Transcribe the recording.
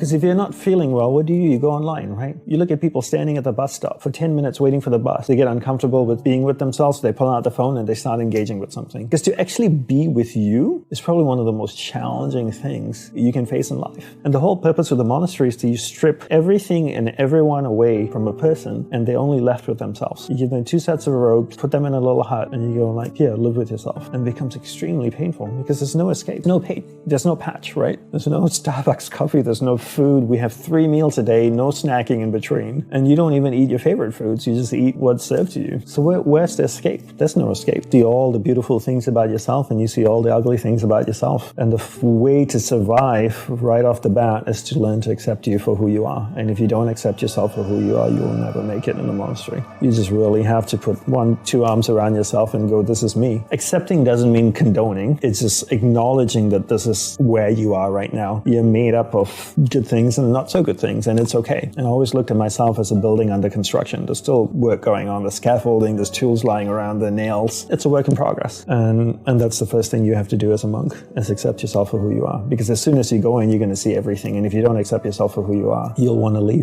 Because if you're not feeling well, what do? You go online, right? You look at people standing at the bus stop for 10 minutes waiting for the bus. They get uncomfortable with being with themselves. They pull out the phone and they start engaging with something. Because to actually be with you is probably one of the most challenging things you can face in life. And the whole purpose of the monastery is to strip everything and everyone away from a person, and they're only left with themselves. You give them 2 sets of robes, put them in a little hut, and you go like, here, live with yourself. And it becomes extremely painful because there's no escape, no pain. There's no patch, right? There's no Starbucks coffee. There's no food. We have 3 meals a day, no snacking in between. And you don't even eat your favorite foods. You just eat what's served to you. So where's the escape? There's no escape. See all the beautiful things about yourself and you see all the ugly things about yourself. And the way to survive right off the bat is to learn to accept you for who you are. And if you don't accept yourself for who you are, you will never make it in the monastery. You just really have to put 1-2 arms around yourself and go, this is me. Accepting doesn't mean condoning. It's just acknowledging that this is where you are right now. You're made up of good things and not so good things, and it's okay. And I always looked at myself as a building under construction. There's still work going on. There's scaffolding, there's tools lying around, the nails. It's a work in progress. And that's the first thing you have to do as a monk, is accept yourself for who you are. Because as soon as you go in, you're going to see everything. And if you don't accept yourself for who you are, you'll want to leave.